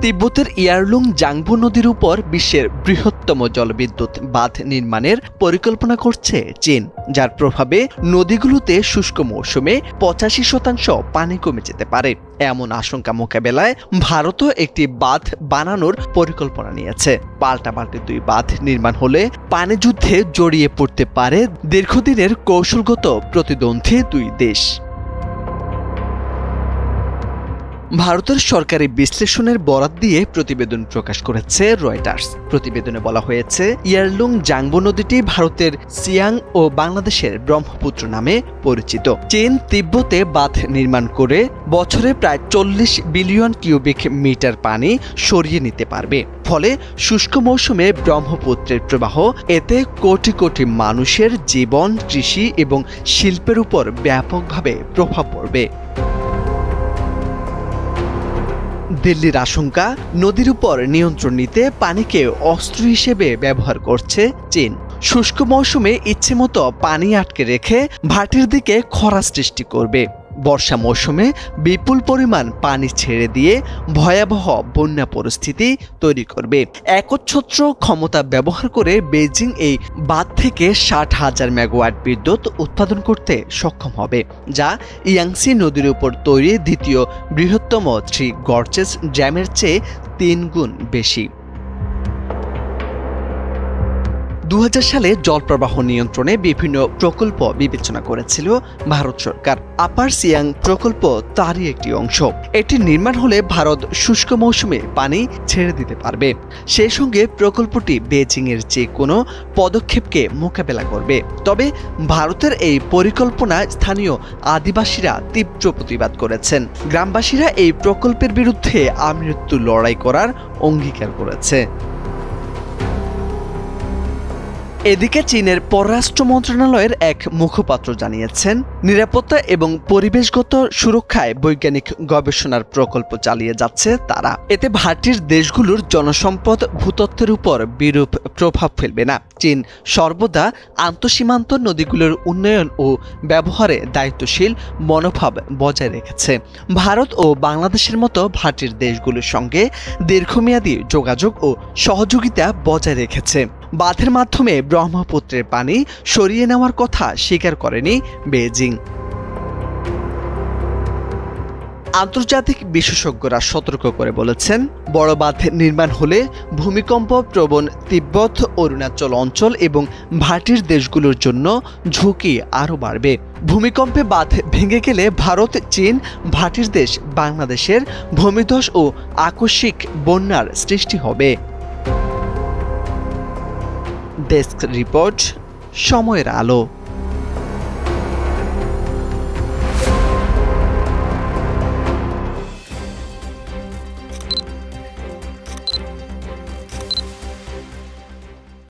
তিব্বতের ইয়ারলুং জাংবু নদীর উপর বিশ্বের বৃহত্তম জলবিদ্যুৎ বাঁধ নির্মাণের পরিকল্পনা করছে চীন, যার প্রভাবে নদীগুলোতে শুষ্ক মৌসুমে 85% পানি কমে যেতে পারে। এমন আশঙ্কা মোকাবেলায় ভারতও একটি বাঁধ বানানোর পরিকল্পনা নিয়েছে। পাল্টাপাল্টি দুই বাঁধ নির্মাণ হলে পানি যুদ্ধে জড়িয়ে পড়তে পারে দীর্ঘদিনের কৌশলগত প্রতিদ্বন্দ্বী দুই দেশ। ভারতের সরকারি বিশ্লেষণের বরাত দিয়ে প্রতিবেদন প্রকাশ করেছে রয়টার্স। প্রতিবেদনে বলা হয়েছে, ইয়ারলুং জাংবু নদীটি ভারতের সিয়াং ও বাংলাদেশের ব্রহ্মপুত্র নামে পরিচিত। চীন তিব্বতে বাঁধ নির্মাণ করে বছরে প্রায় 40 বিলিয়ন কিউবিক মিটার পানি সরিয়ে নিতে পারবে। ফলে শুষ্ক মৌসুমে ব্রহ্মপুত্রের প্রবাহ এতে কোটি কোটি মানুষের জীবন, কৃষি এবং শিল্পের উপর ব্যাপকভাবে প্রভাব পড়বে। দিল্লির আশঙ্কা, নদীর উপর নিয়ন্ত্রণ নিতে পানিকে অস্ত্র হিসেবে ব্যবহার করছে চীন। শুষ্ক মৌসুমে ইচ্ছেমতো পানি আটকে রেখে ভাটির দিকে খরা সৃষ্টি করবে। বর্ষা মৌসুমে বিপুল পরিমাণ পানি ছেড়ে দিয়ে ভয়াবহ বন্যা পরিস্থিতি তৈরি করবে। একচ্ছত্র ক্ষমতা ব্যবহার করে বেজিং এই বাঁধ থেকে 60,000 মেগাওয়াট বিদ্যুৎ উৎপাদন করতে সক্ষম হবে, যা ইয়াংসি নদীর উপর তৈরি দ্বিতীয় বৃহত্তম থ্রি গর্জেস ড্যামের চেয়ে 3 গুণ বেশি। 2000 সালে জলপ্রবাহ নিয়ন্ত্রণে বিভিন্ন প্রকল্প বিবেচনা করেছিল ভারত সরকার। আপার সিয়াং প্রকল্প তারই একটি অংশ। এটি নির্মাণ হলে ভারত শুষ্ক মৌসুমে পানি ছেড়ে দিতে পারবে। সেই সঙ্গে প্রকল্পটি বেজিংয়ের যে কোনো পদক্ষেপকে মোকাবেলা করবে। তবে ভারতের এই পরিকল্পনায় স্থানীয় আদিবাসীরা তীব্র প্রতিবাদ করেছেন। গ্রামবাসীরা এই প্রকল্পের বিরুদ্ধে আমৃত্যু লড়াই করার অঙ্গীকার করেছে। এদিকে চীনের পররাষ্ট্র মন্ত্রণালয়ের এক মুখপাত্র জানিয়েছেন, নিরাপত্তা এবং পরিবেশগত সুরক্ষায় বৈজ্ঞানিক গবেষণার প্রকল্প চালিয়ে যাচ্ছে তারা। এতে ভাটির দেশগুলোর জনসম্পদ ভূতত্ত্বের উপর বিরূপ প্রভাব ফেলবে না। চীন সর্বদা আন্তঃসীমান্ত নদীগুলোর উন্নয়ন ও ব্যবহারে দায়িত্বশীল মনোভাব বজায় রেখেছে। ভারত ও বাংলাদেশের মতো ভাটির দেশগুলোর সঙ্গে দীর্ঘমেয়াদী যোগাযোগ ও সহযোগিতা বজায় রেখেছে। বাঁধের মাধ্যমে ব্রহ্মপুত্রের পানি সরিয়ে নেওয়ার কথা স্বীকার করেনি বেজিং। আন্তর্জাতিক বিশেষজ্ঞরা সতর্ক করে বলেছেন, বড় বাঁধ নির্মাণ হলে ভূমিকম্প প্রবণ তিব্বত, অরুণাচল অঞ্চল এবং ভাটির দেশগুলোর জন্য ঝুঁকি আরও বাড়বে। ভূমিকম্পে বাঁধ ভেঙে গেলে ভারত, চীন, ভাটির দেশ বাংলাদেশের ভূমিধস ও আকস্মিক বন্যার সৃষ্টি হবে। ডেস্ক রিপোর্ট, সময়ের আলো।